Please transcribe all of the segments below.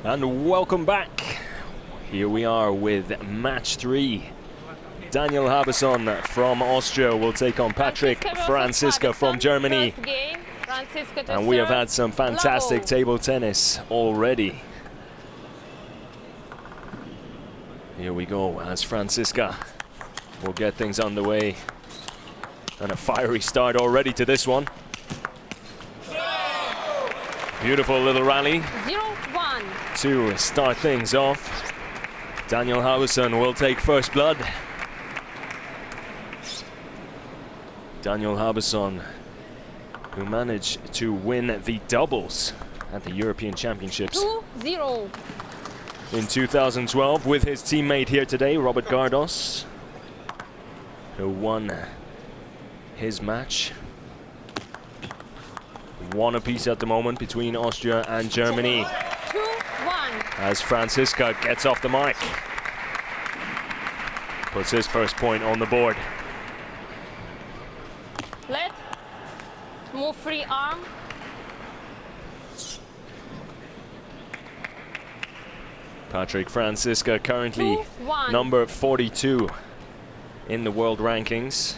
And welcome back. Here we are with match 3. Daniel Habesohn from Austria will take on Patrick Franziska from Germany. And we have had some fantastic table tennis already. Here we go as Franziska will get things underway. And a fiery start already to this one. Beautiful little rally 0-1 to start things off. Daniel Habesohn will take first blood. Daniel Habesohn, who managed to win the doubles at the European Championships 2-0 in 2012 with his teammate here today, Robert Gardos, who won his match. 1 apiece at the moment between Austria and Germany. 2-1 As Franziska gets off the mark, puts his first point on the board. Let move free arm. Patrick Franziska currently 2-1 number 42 in the world rankings.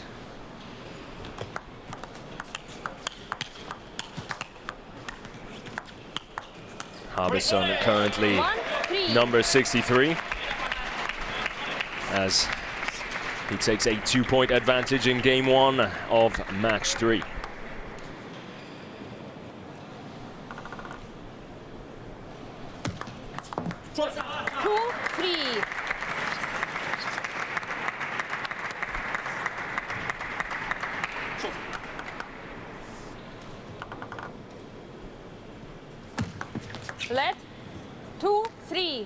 Habesohn currently 1-3 number 63 as he takes a 2-point advantage in game 1 of match 3. Let 2-3.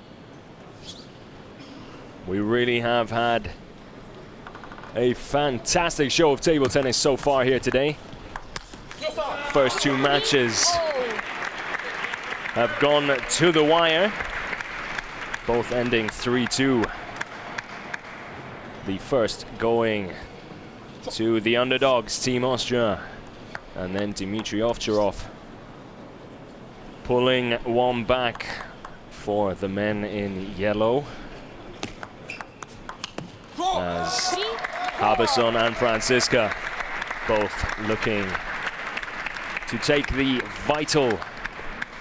We really have had a fantastic show of table tennis so far here today. First 2 matches have gone to the wire, both ending 3-2. The first going to the underdogs, Team Austria, and then Dimitrij Ovtcharov pulling one back for the men in yellow, as Habesohn and Franziska both looking to take the vital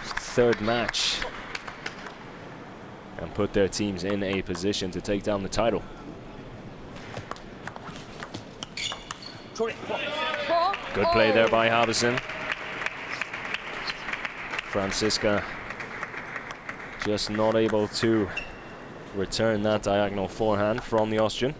3rd match and put their teams in a position to take down the title. Good play there by Habesohn. Franziska just not able to return that diagonal forehand from the Austrian.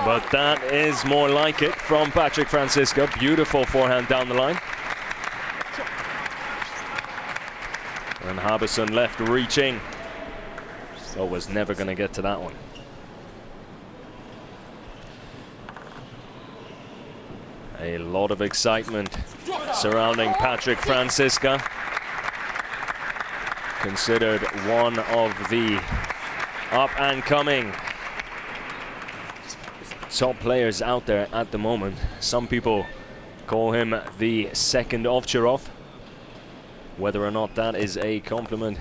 But that is more like it from Patrick Franziska. Beautiful forehand down the line. And Habesohn left reaching, but was never going to get to that one. A lot of excitement surrounding Patrick Franziska, considered one of the up-and-coming top players out there at the moment. Some people call him the second Ovtcharov. Whether or not that is a compliment,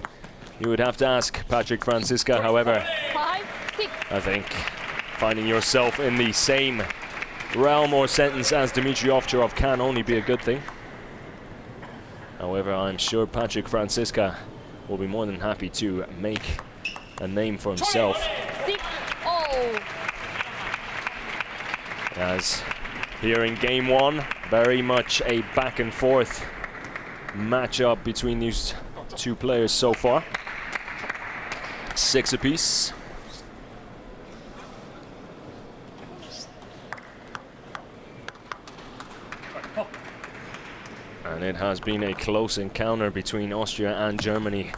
you would have to ask Patrick Franziska. However, I think finding yourself in the same realm or sentence as Dimitrij Ovtcharov can only be a good thing. However, I'm sure Patrick Franziska will be more than happy to make a name for himself. 6-0. As here in game 1, very much a back and forth matchup between these 2 players so far. 6 apiece. And it has been a close encounter between Austria and Germany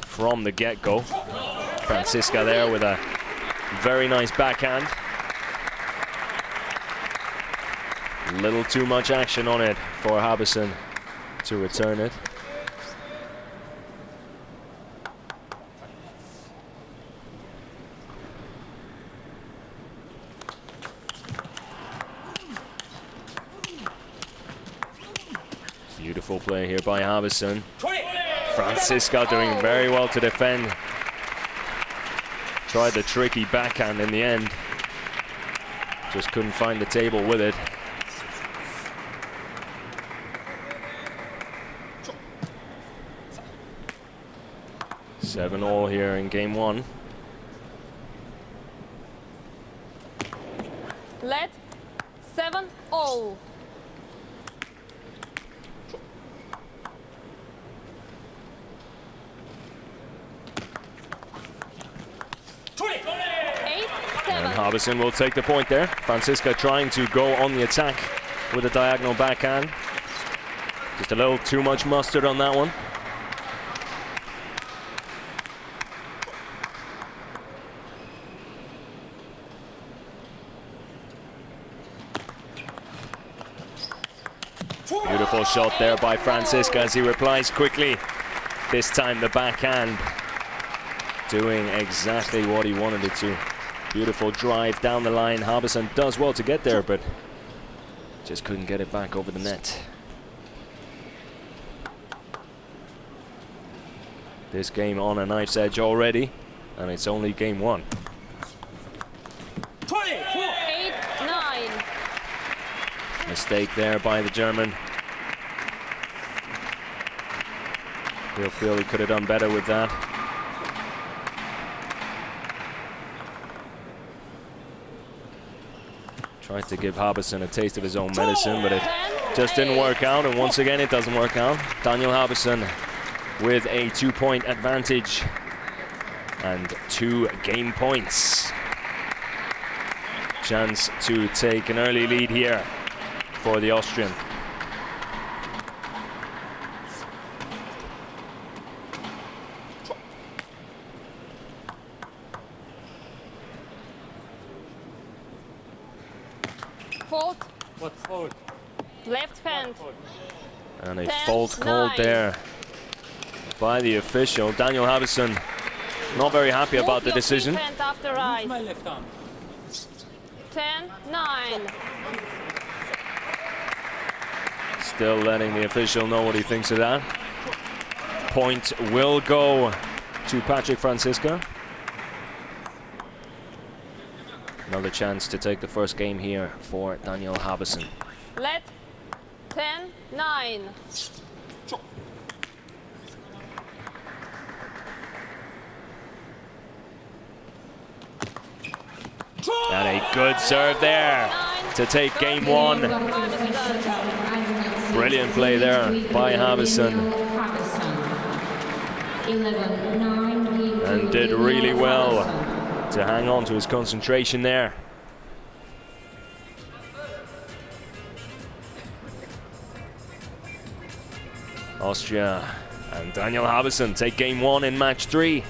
from the get-go. Franziska there with a very nice backhand. Little too much action on it for Habesohn to return it. Beautiful play here by Habesohn. Franziska doing very well to defend. Tried the tricky backhand in the end. Just couldn't find the table with it. Seven all here in game one. Let 7-all. And Habesohn will take the point there. Franziska trying to go on the attack with a diagonal backhand. Just a little too much mustard on that one. Beautiful shot there by Franziska as he replies quickly. This time the backhand doing exactly what he wanted it to. Beautiful drive down the line. Habesohn does well to get there, but just couldn't get it back over the net. This game on a knife's edge already, and it's only game one. 8-9. Mistake there by the German. He'll feel he could have done better with that. Tried to give Habesohn a taste of his own medicine, but it just didn't work out, and once again it doesn't work out. Daniel Habesohn with a 2-point advantage and 2 game points. Chance to take an early lead here for the Austrian. Fault. What fault? Left hand. And a 10-9. fault called there by the official. Daniel Habesohn not very happy about the decision. Hand after rise. My left arm. 10-9. Still letting the official know what he thinks of that. Point will go to Patrick Franziska. Another chance to take the first game here for Daniel Habesohn. Let 10-9. And a good serve there to take game one. Brilliant play there by Habesohn. And did really well to hang on to his concentration there. Austria and Daniel Habesohn take game one in match 3.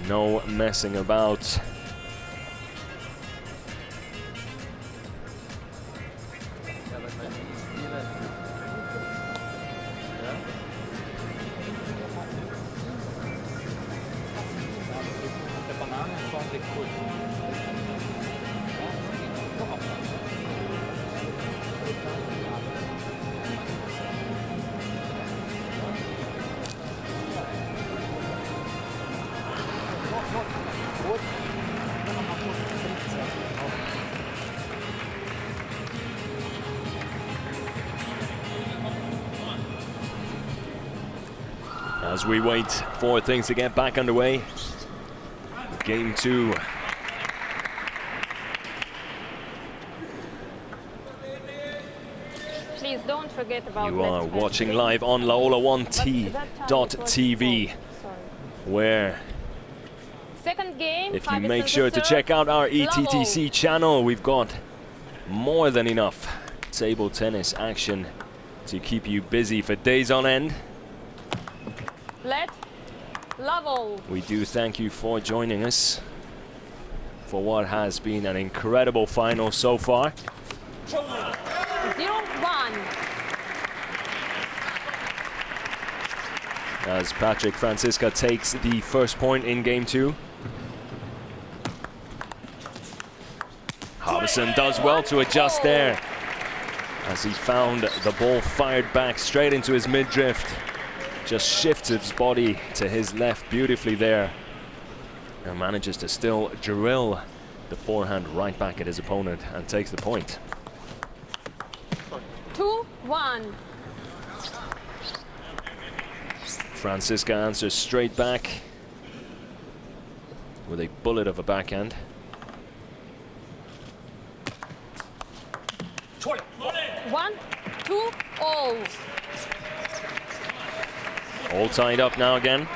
No messing about. As we wait for things to get back underway, game 2. Please don't forget about You are watching live on laola1t.tv, where second game, if you make sure to check out our ETTC channel, we've got more than enough table tennis action to keep you busy for days on end. Let level. We do thank you for joining us for what has been an incredible final so far. 0-1. As Patrick Franziska takes the first point in game 2. Habesohn does well to adjust there. as he found the ball fired back straight into his mid-drift. Just shifts his body to his left beautifully there, and manages to still drill the forehand right back at his opponent and takes the point. 2-1. Franziska answers straight back with a bullet of a backhand. 1-2 all. All tied up now again.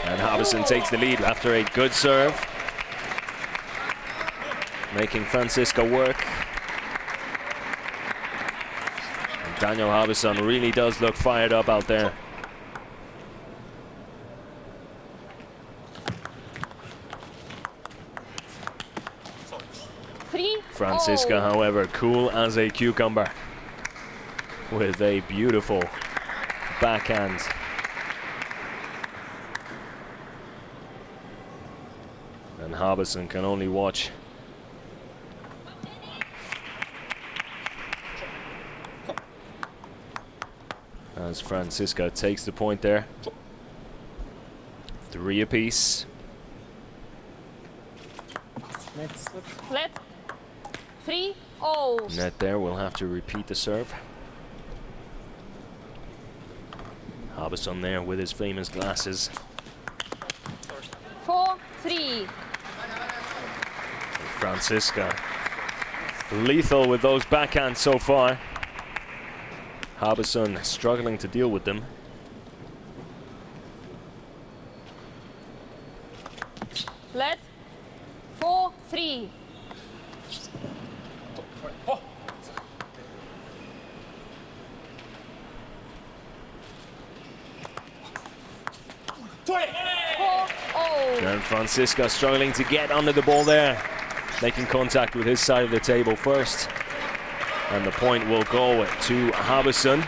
And Habesohn takes the lead after a good serve, making Franziska work. And Daniel Habesohn really does look fired up out there. Franziska, however, cool as a cucumber with a beautiful backhand. And Habesohn can only watch. As Franziska takes the point there. 3 apiece. Let 3 all. Net there, we'll have to repeat the serve. Habesohn there with his famous glasses. 4-3. Franziska lethal with those backhands so far. Habesohn struggling to deal with them. Let 4-3. And Franziska struggling to get under the ball there, making contact with his side of the table first. And the point will go to Habesohn.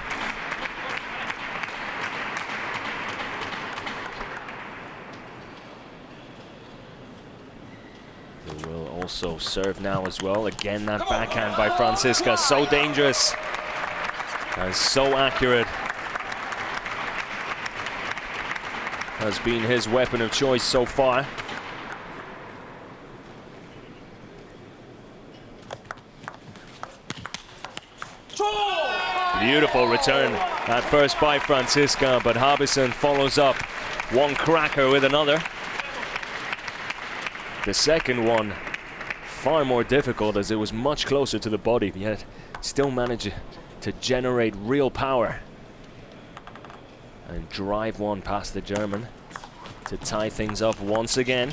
He will also serve now as well. Again, that backhand by Franziska, so dangerous and so accurate. Has been his weapon of choice so far. Beautiful return at first by Franziska, but Habesohn follows up one cracker with another. The second one far more difficult as it was much closer to the body, yet still managed to generate real power and drive one past the German to tie things up once again.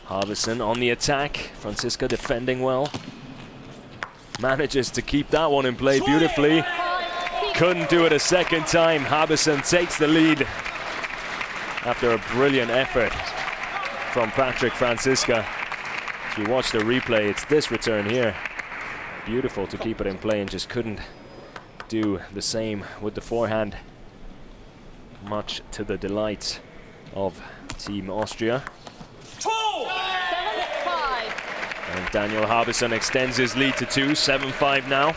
Habesohn on the attack, Franziska defending well. Manages to keep that one in play beautifully. Couldn't do it a second time. Habesohn takes the lead after a brilliant effort from Patrick Franziska. If you watch the replay, it's this return here. Beautiful to keep it in play, and just couldn't do the same with the forehand. Much to the delight of Team Austria. 7-5. And Daniel Habesohn extends his lead to 2, 7-5 now.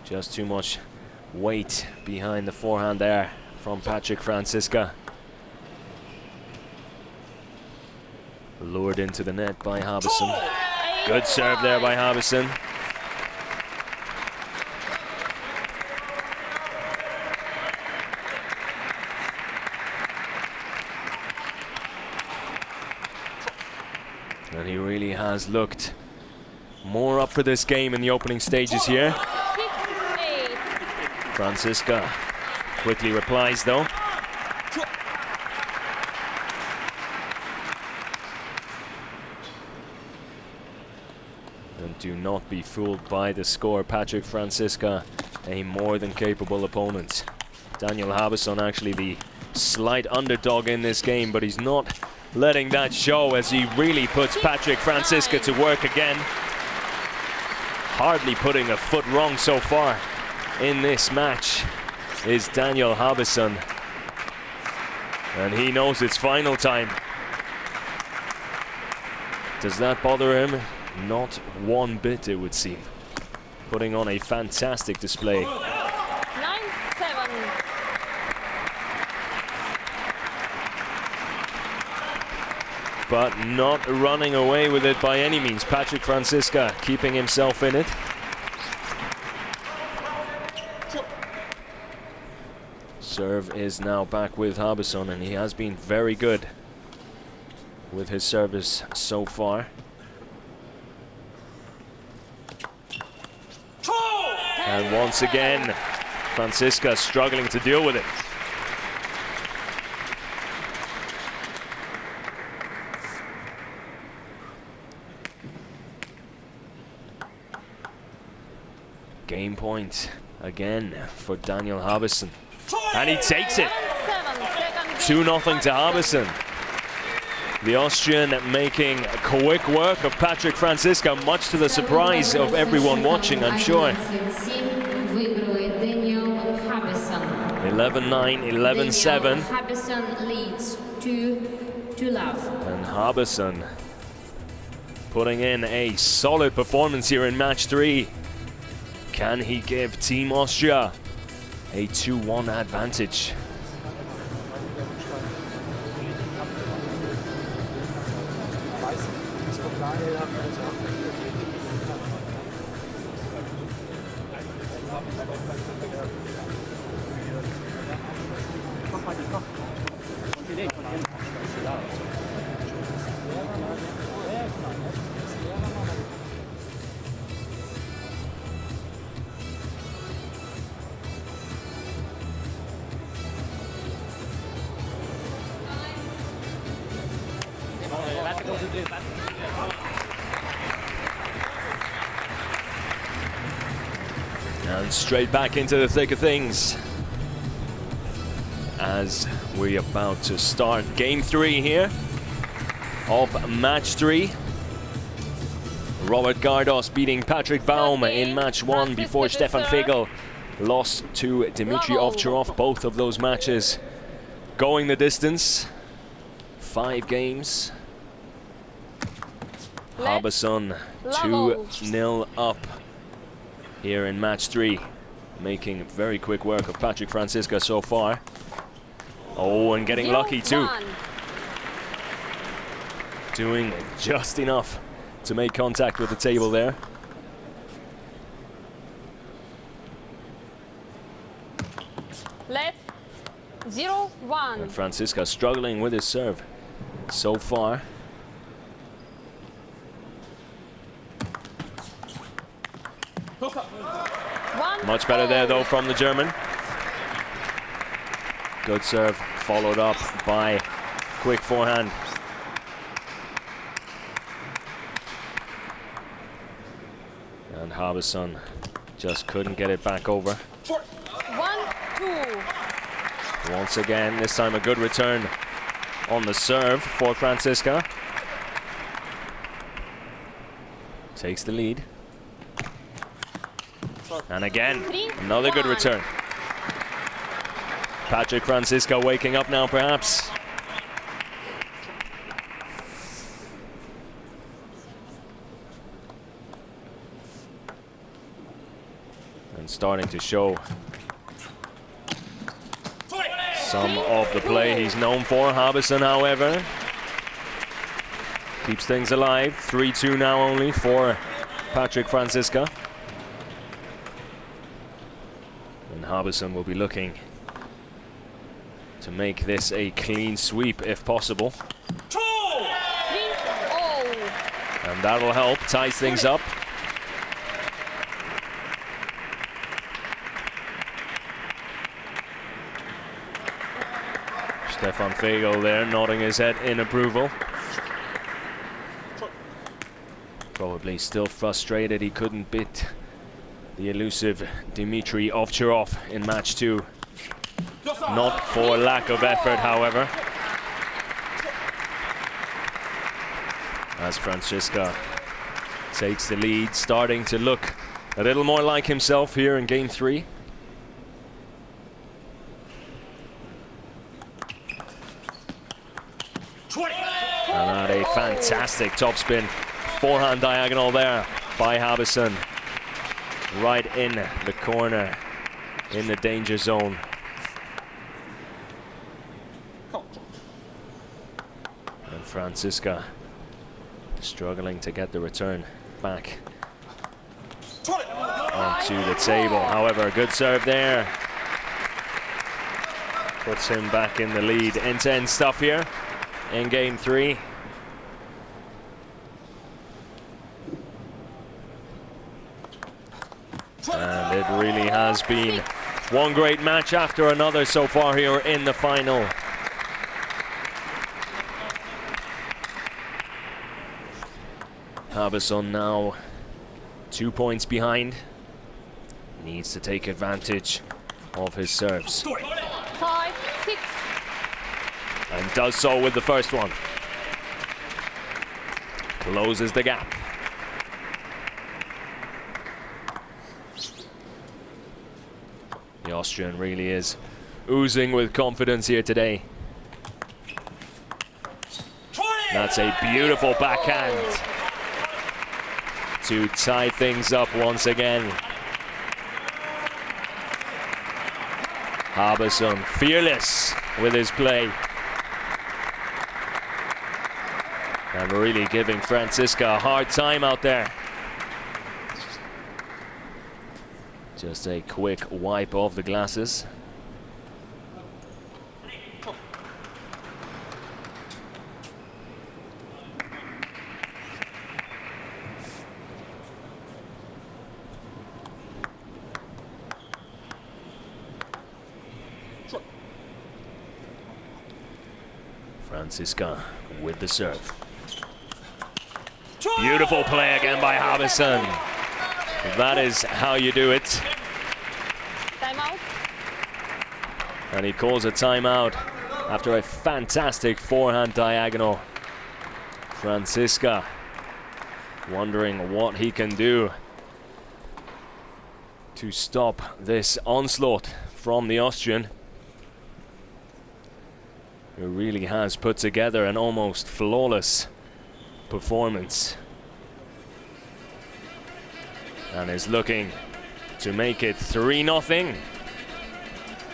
Just too much weight behind the forehand there from Patrick Franziska. Lured into the net by Habesohn. Good serve there by Habesohn. And he really has looked more up for this game in the opening stages here. 6-8. Franziska quickly replies though. And do not be fooled by the score. Patrick Franziska, a more than capable opponent. Daniel Habesohn actually the slight underdog in this game, but he's not letting that show as he really puts Patrick Franziska to work again. Hardly putting a foot wrong so far in this match is Daniel Habesohn. And he knows it's final time. Does that bother him? Not one bit, it would seem. Putting on a fantastic display. 9-7. But not running away with it by any means. Patrick Franziska keeping himself in it. Serve is now back with Habesohn, and he has been very good with his service so far. And once again, Franziska struggling to deal with it. Game point again for Daniel Habesohn. And he takes it. 2-0 to Habesohn. The Austrian making quick work of Patrick Franziska, much to the surprise of everyone watching, I'm sure. 11-9, 11-7. Habesohn leads 2-love. And Habesohn putting in a solid performance here in match 3. Can he give Team Austria a 2-1 advantage? And straight back into the thick of things as we're about to start game 3 here of match 3. Robert Gardos beating Patrick Baum in match 1 before Stefan Fegerl lost to Dimitrij Ovtcharov. Both of those matches going the distance. 5 games. Habesohn 2-0 up here in match 3, making very quick work of Patrick Franziska so far. Oh, and getting lucky too. Doing just enough to make contact with the table there. Let 0-1. And Franziska struggling with his serve so far. Much better there though from the German. Good serve followed up by quick forehand. And Habesohn just couldn't get it back over. 1-2. Once again, this time a good return on the serve for Franziska. Takes the lead. And again, another good return. Patrick Franziska waking up now, perhaps. And starting to show some of the play he's known for. Habesohn, however, keeps things alive. 3-2 now only for Patrick Franziska. And Habesohn will be looking to make this a clean sweep if possible. 3-0. And that'll help, ties things up. Stefan Fegerl there nodding his head in approval. Probably still frustrated he couldn't beat the elusive Dimitrij Ovtcharov in match 2. Not for lack of effort, however. as Franziska takes the lead, starting to look a little more like himself here in game 3. And a fantastic topspin forehand diagonal there by Habesohn. Right in the corner, in the danger zone. And Franziska struggling to get the return back onto the table. However, a good serve there. Puts him back in the lead. End-to-end stuff here in game 3. And it really has been one great match after another so far here in the final. Habesohn now 2 points behind. Needs to take advantage of his serves. 5, 6. And does so with the first one. Closes the gap. The Austrian really is oozing with confidence here today. That's a beautiful backhand to tie things up once again. Habesohn fearless with his play. And really giving Franziska a hard time out there. Just a quick wipe of the glasses. Franziska with the serve. Beautiful play again by Habesohn. That is how you do it. Timeout. And he calls a timeout after a fantastic forehand diagonal. Franziska wondering what he can do to stop this onslaught from the Austrian, who really has put together an almost flawless performance and is looking to make it 3-0.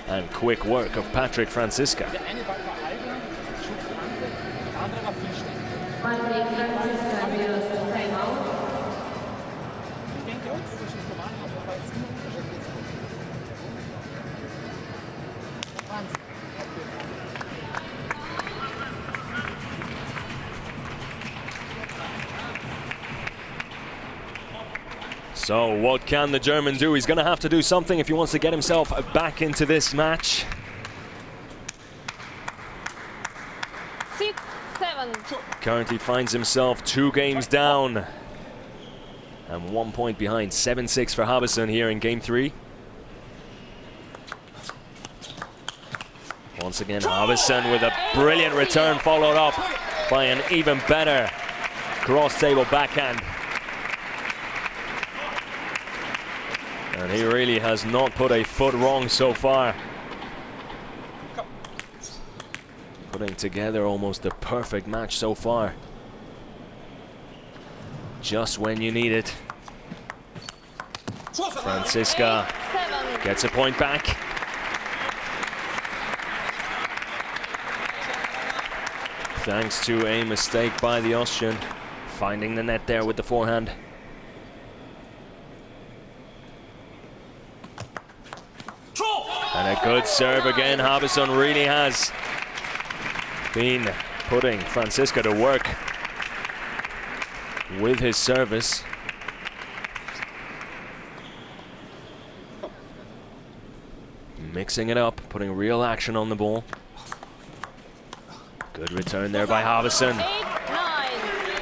And quick work of Patrick Franziska. So what can the German do? He's going to have to do something if he wants to get himself back into this match. 6, 7. Currently finds himself 2 games down and 1 point behind. 7-6 for Habesohn here in game 3. Once again, Habesohn with a brilliant return, followed up by an even better cross-table backhand. And he really has not put a foot wrong so far. Putting together almost the perfect match so far. Just when you need it. Franziska gets a point back. Thanks to a mistake by the Austrian, finding the net there with the forehand. And a good serve again. Habesohn really has been putting Franziska to work with his service. Mixing it up, putting real action on the ball. Good return there by Habesohn. 8, 9.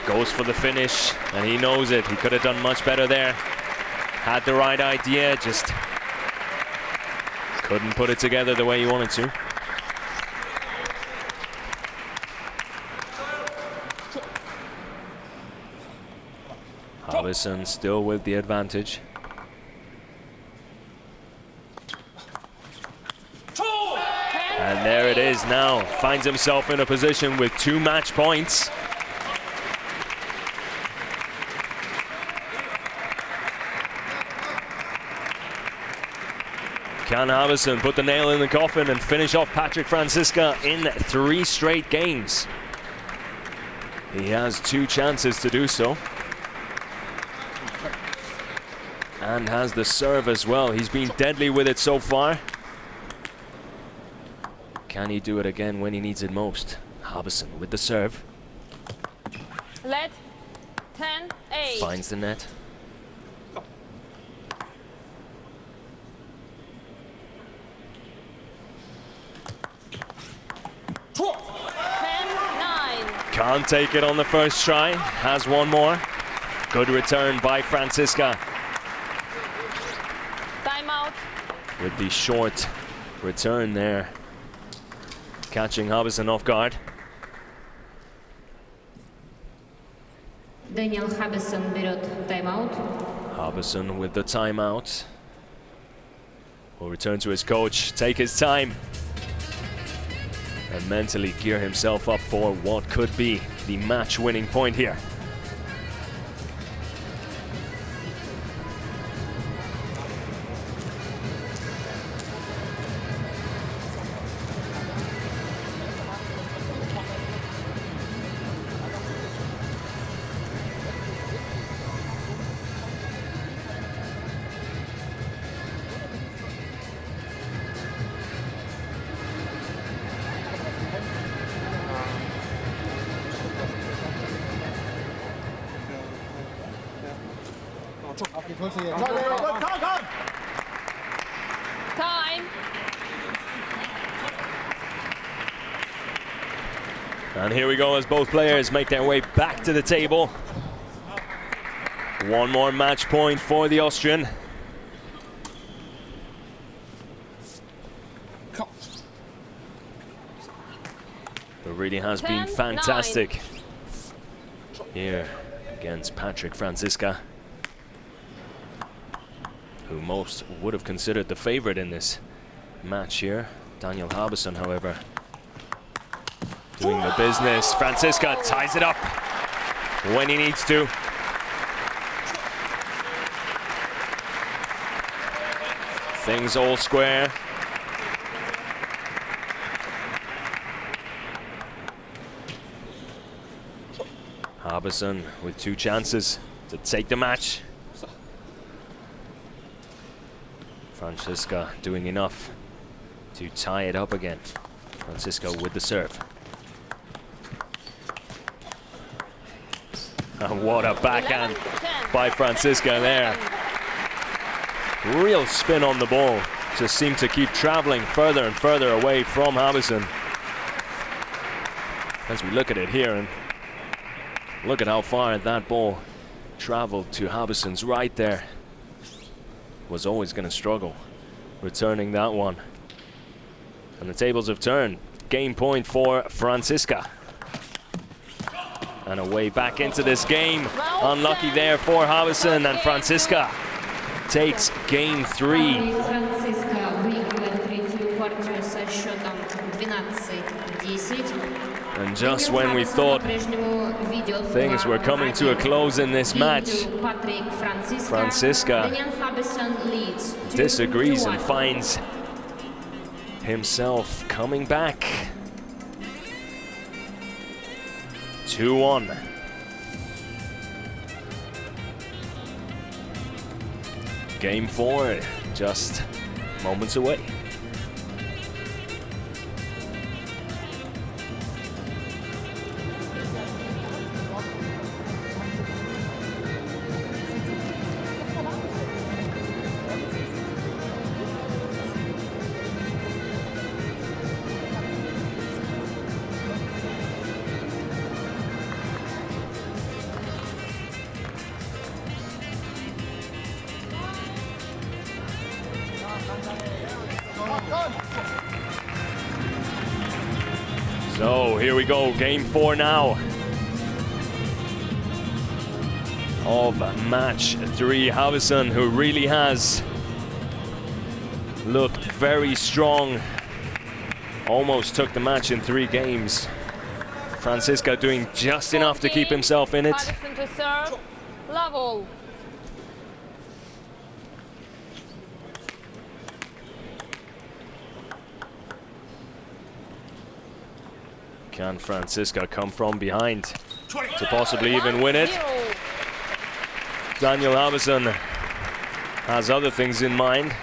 Goes for the finish, and he knows it. He could have done much better there. Had the right idea, just couldn't put it together the way he wanted to. Habesohn still with the advantage. And there it is now. Finds himself in a position with 2 match points. Can Habesohn put the nail in the coffin and finish off Patrik Franziska in 3 straight games? He has 2 chances to do so. And has the serve as well. He's been deadly with it so far. Can he do it again when he needs it most? Habesohn with the serve. Let 10-8. Finds the net. Can't take it on the first try. Has one more. Good return by Franziska. Timeout. With the short return there. Catching Habesohn off guard. Daniel Habesohn берет timeout. Habesohn with the timeout. Will return to his coach, take his time, and mentally gear himself up for what could be the match-winning point here. Time. And here we go as both players make their way back to the table. One more match point for the Austrian. It really has been fantastic here against Patrik Franziska, who most would have considered the favorite in this match here. Daniel Habesohn, however, doing the business. Franziska ties it up when he needs to. Things all square. Habesohn with 2 chances to take the match. Franziska doing enough to tie it up again. Franziska with the serve. And what a backhand by Franziska there. Real spin on the ball. Just seemed to keep traveling further and further away from Habesohn. As we look at it here, and look at how far that ball traveled to Habesohn's right there. Was always going to struggle returning that one. And the tables have turned. Game point for Franziska. And a way back into this game. Unlucky there for Habesohn, and Franziska takes game 3. And just when we thought things were coming to a close in this match, Franziska disagrees and finds himself coming back. 2-1. Game 4, just moments away. So here we go, game 4 now. of match 3. Habesohn, who really has looked very strong, almost took the match in 3 games. Franziska doing just enough to keep himself in it. Habesohn to serve. Level. Can Franziska come from behind to possibly even win it? Daniel Habesohn has other things in mind.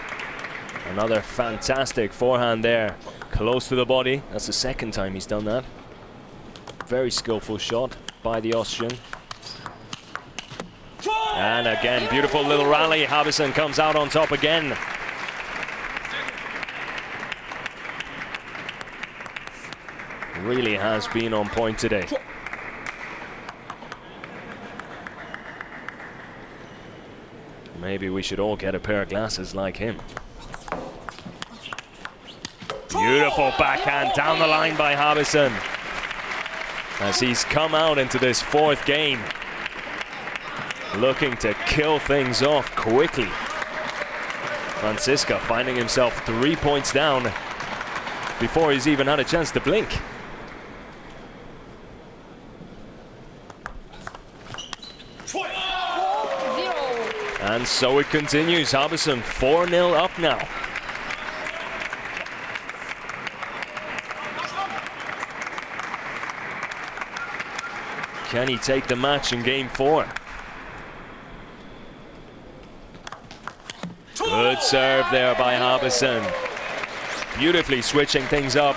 Another fantastic forehand there, close to the body. That's the 2nd time he's done that. Very skillful shot by the Austrian. And again, beautiful little rally. Habesohn comes out on top again. Really has been on point today. Maybe we should all get a pair of glasses like him. Beautiful backhand down the line by Habesohn, as he's come out into this 4th game looking to kill things off quickly. Franziska finding himself 3 points down before he's even had a chance to blink. And so it continues. Habesohn 4-0 up now. Can he take the match in game 4? Good serve there by Habesohn. Beautifully switching things up.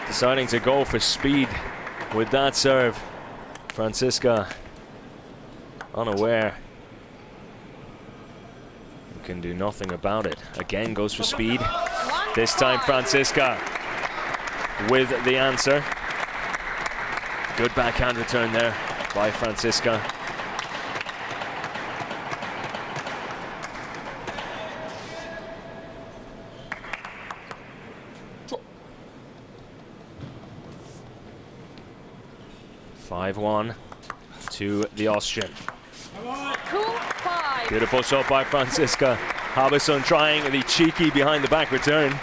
Deciding to go for speed with that serve. Franziska unaware. You can do nothing about it. Again goes for speed. This time Franziska with the answer. Good backhand return there by Franziska. (5-1) to the Austrian. 2-5. Beautiful shot by Franziska. Habesohn trying the cheeky behind the back return.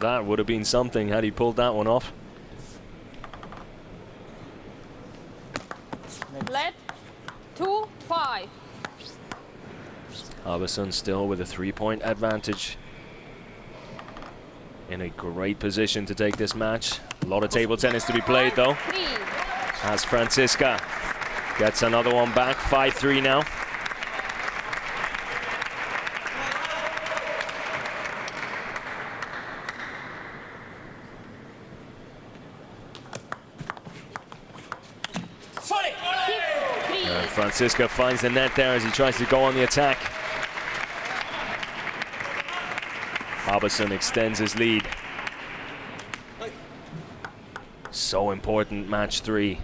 That would have been something had he pulled that one off. Let 2-5. Habesohn still with a 3-point advantage. In a great position to take this match. A lot of table tennis to be played though. As Franziska gets another one back. 5-3 now. And Franziska finds the net there as he tries to go on the attack. Habesohn extends his lead. So important, match 3.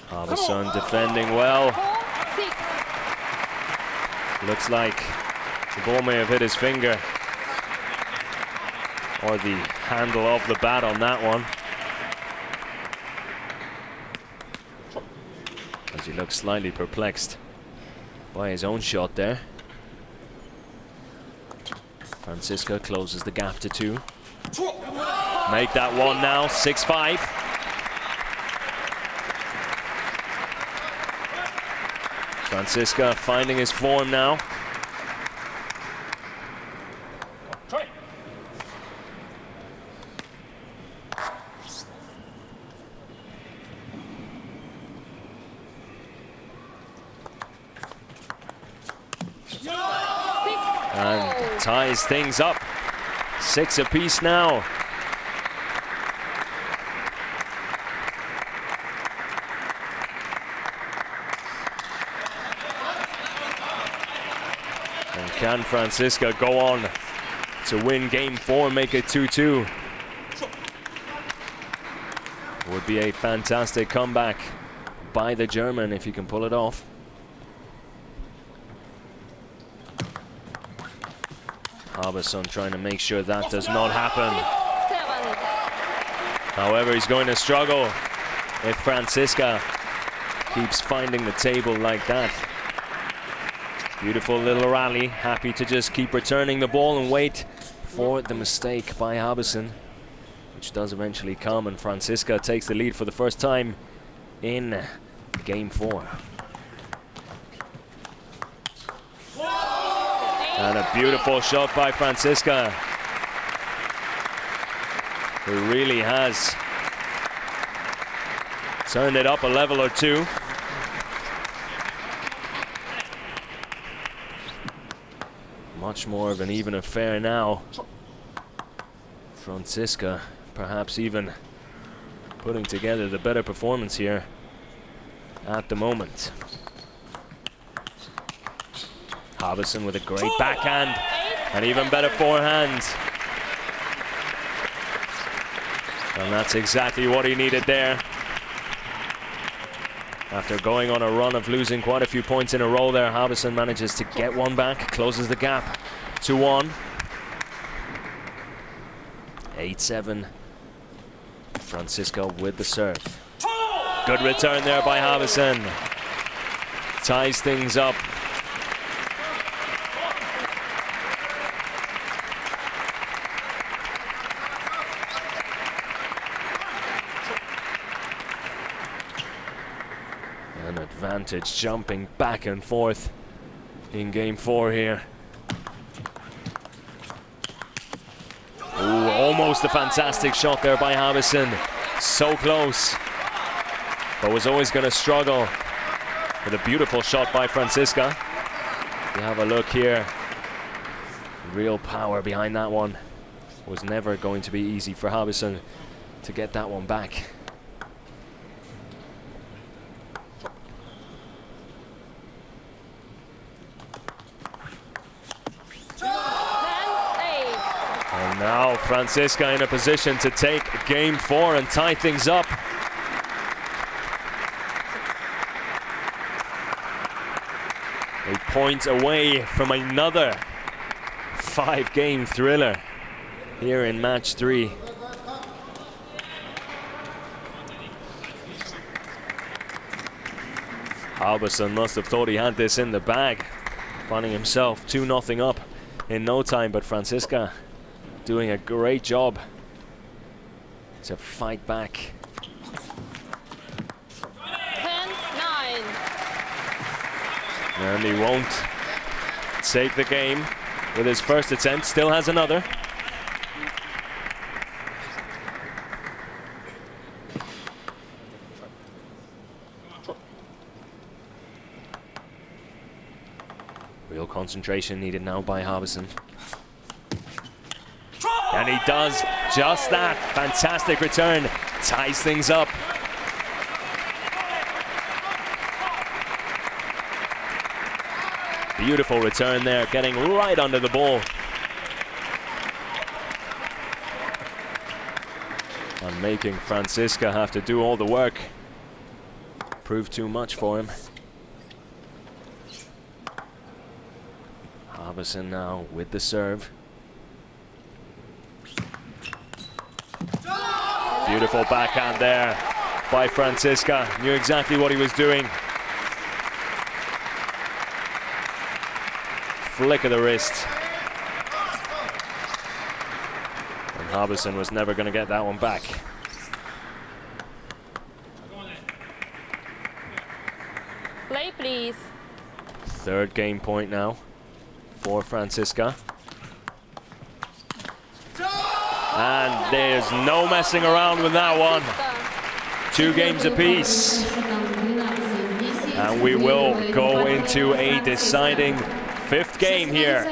Habesohn defending well. Looks like the ball may have hit his finger, or the handle of the bat on that one. As he looks slightly perplexed by his own shot there. Franziska closes the gap to 2. Make that one now, 6-5. Franziska finding his form now. And ties things up. 6 apiece now. And can Franziska go on to win game 4, make it 2-2? Would be a fantastic comeback by the German if he can pull it off. Habesohn trying to make sure that does not happen. 7. However, he's going to struggle if Franziska keeps finding the table like that. Beautiful little rally, happy to just keep returning the ball and wait for the mistake by Habesohn, which does eventually come, and Franziska takes the lead for the first time in game 4. And a beautiful shot by Franziska, who really has turned it up a level or two. Much more of an even affair now. Franziska perhaps even putting together the better performance here at the moment. Habesohn with a great backhand and even better forehand. And that's exactly what he needed there. After going on a run of losing quite a few points in a row there, Habesohn manages to get one back, closes the gap to 1. 8-7. Franziska with the serve. Good return there by Habesohn. Ties things up. An advantage jumping back and forth in game 4 here. Ooh, almost a fantastic shot there by Habesohn. So close, but was always going to struggle with a beautiful shot by Franziska. You have a look here. Real power behind that one. Was never going to be easy for Habesohn to get that one back. And now Franziska in a position to take game 4 and tie things up. A point away from another 5-game thriller here in match 3. Habesohn must have thought he had this in the bag, finding himself 2-0 up in no time, but Franziska doing a great job to fight back. 10-9. And he won't take the game with his first attempt, still has another. Real concentration needed now by Habesohn. And he does just that. Fantastic return, ties things up. Beautiful return there, getting right under the ball. And making Franziska have to do all the work. Proved too much for him. Habesohn now with the serve. Beautiful backhand there by Franziska. Knew exactly what he was doing. Flick of the wrist. And Habesohn was never going to get that one back. Play, please. 3rd game point now for Franziska. And there's no messing around with that one. 2 games apiece. And we will go into a deciding 5th game here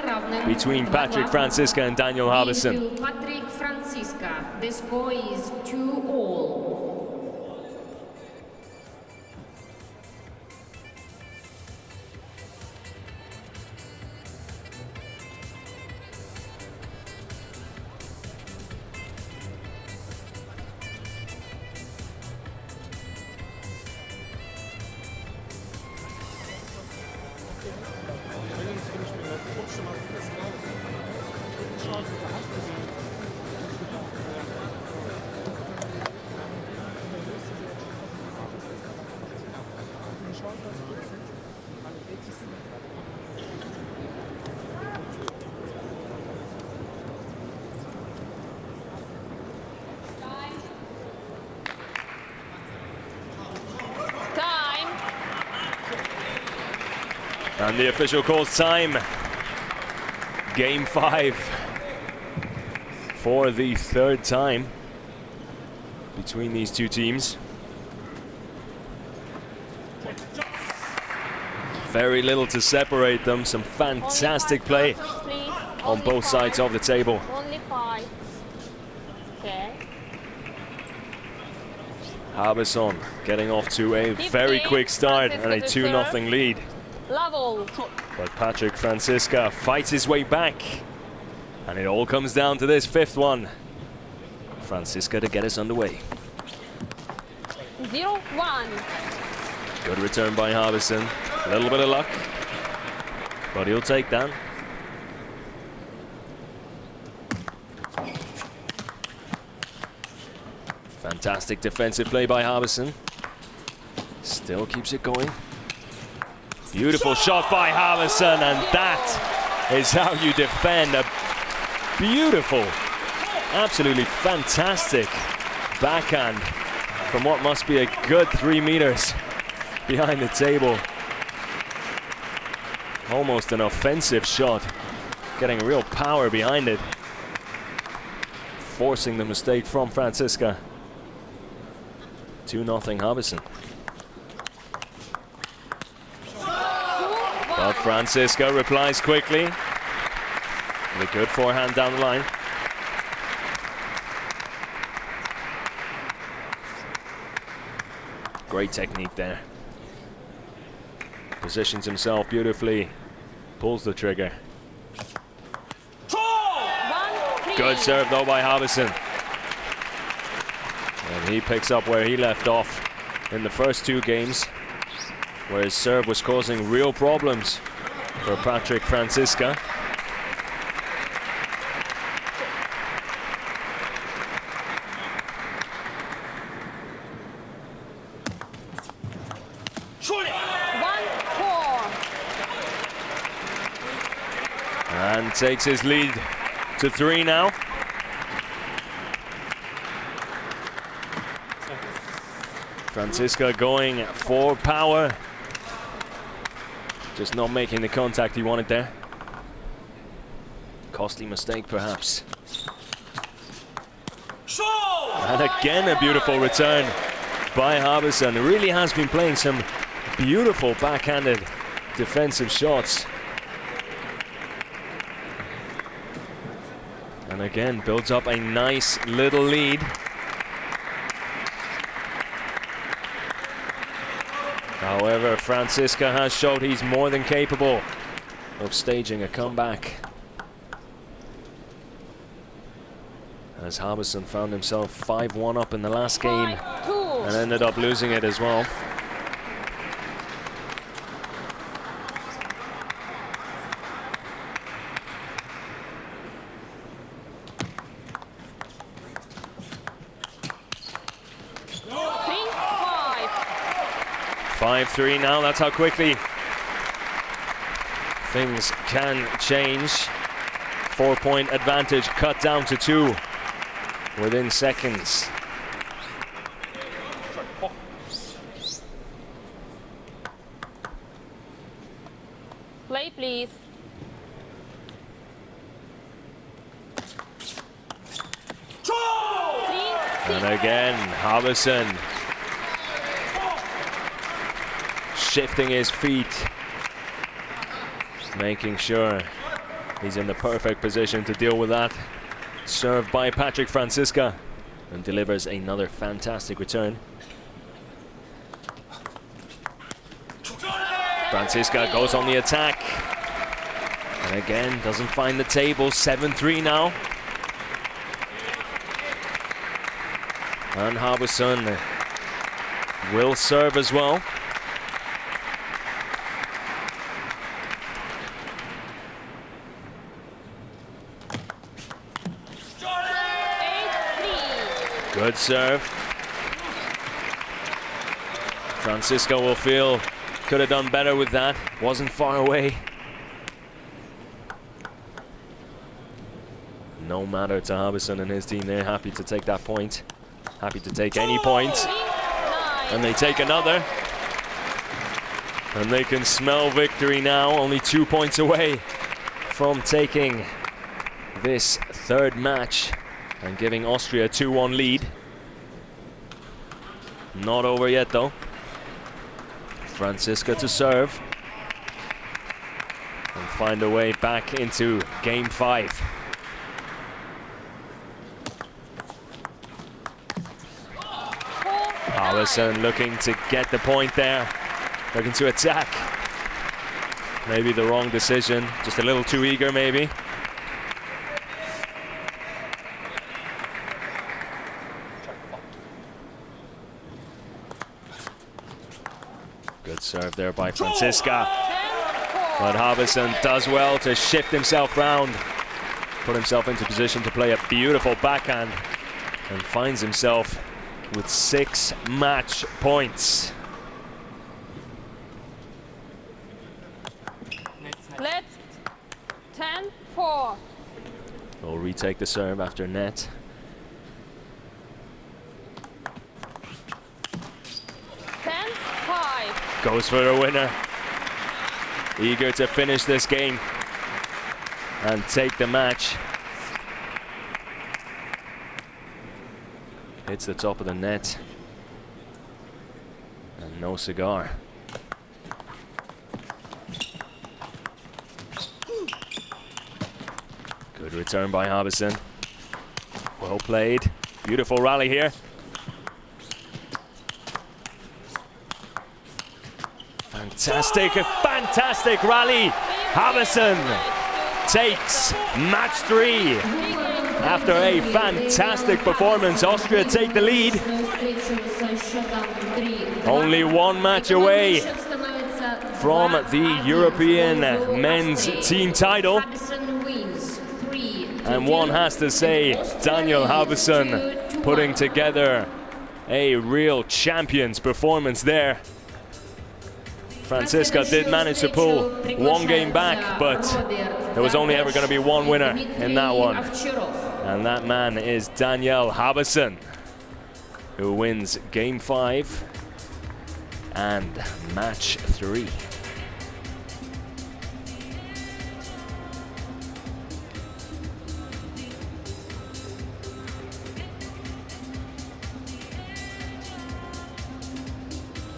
between Patrik Franziska and Daniel Habesohn. Patrik Franziska, the score is 2-all. And the official calls time. Game 5 for the third time between these two teams. Very little to separate them. Some fantastic play on both sides of the table. Only 5. Okay. Habesohn getting off to a very quick start and a 2-0 lead. Level. But Patrick Franziska fights his way back. And it all comes down to this 5th one. Franziska to get us underway. 0-1. Good return by Habesohn. A little bit of luck, but he'll take that. Fantastic defensive play by Habesohn. Still keeps it going. Beautiful shot by Habesohn, and that is how you defend a beautiful, absolutely fantastic backhand from what must be a good 3 meters behind the table. Almost an offensive shot, getting real power behind it, forcing the mistake from Franziska. 2-0 Habesohn. But Franziska replies quickly with a good forehand down the line. Great technique there. Positions himself beautifully, pulls the trigger. Good serve though by Habesohn. And he picks up where he left off in the first 2 games, where his serve was causing real problems for Patrick Franziska. And takes his lead to 3 now. Franziska going for power. Just not making the contact he wanted there. Costly mistake, perhaps. And again, a beautiful return by Habesohn. Really has been playing some beautiful backhanded defensive shots. And again, builds up a nice little lead. However, Franziska has showed he's more than capable of staging a comeback, as Habesohn found himself 5-1 up in the last game and ended up losing it as well. Five-3 now, that's how quickly things can change. 4-point advantage cut down to 2 within seconds. Play, please. And again, Habesohn shifting his feet, making sure he's in the perfect position to deal with that. Served by Patrick Franziska, and delivers another fantastic return. Franziska goes on the attack, and again doesn't find the table. 7-3 now. And Habesohn will serve as well. Good serve. Franziska will feel could have done better with that. Wasn't far away. No matter to Habesohn and his team. They're happy to take that point. Happy to take any point. And they take another. And they can smell victory now. Only 2 points away from taking this third match and giving Austria a 2-1 lead. Not over yet though. Franziska to serve and find a way back into game 5. Habesohn looking to get the point there, looking to attack. Maybe the wrong decision, just a little too eager maybe. Good serve there by Franziska. But Habesohn does well to shift himself round, put himself into position to play a beautiful backhand, and finds himself with 6 match points. Let's 10-4. We'll retake the serve after net. Goes for the winner. Eager to finish this game and take the match. Hits the top of the net. And no cigar. Good return by Habesohn. Well played. Beautiful rally here. Fantastic, a fantastic rally. Habesohn takes match 3. After a fantastic performance, Austria take the lead. Only 1 match away from the European men's team title. And one has to say, Daniel Habesohn putting together a real champion's performance there. Franziska did manage to pull 1 game back, but there was only ever going to be 1 winner in that one. And that man is Daniel Habesohn, who wins game 5 and match 3.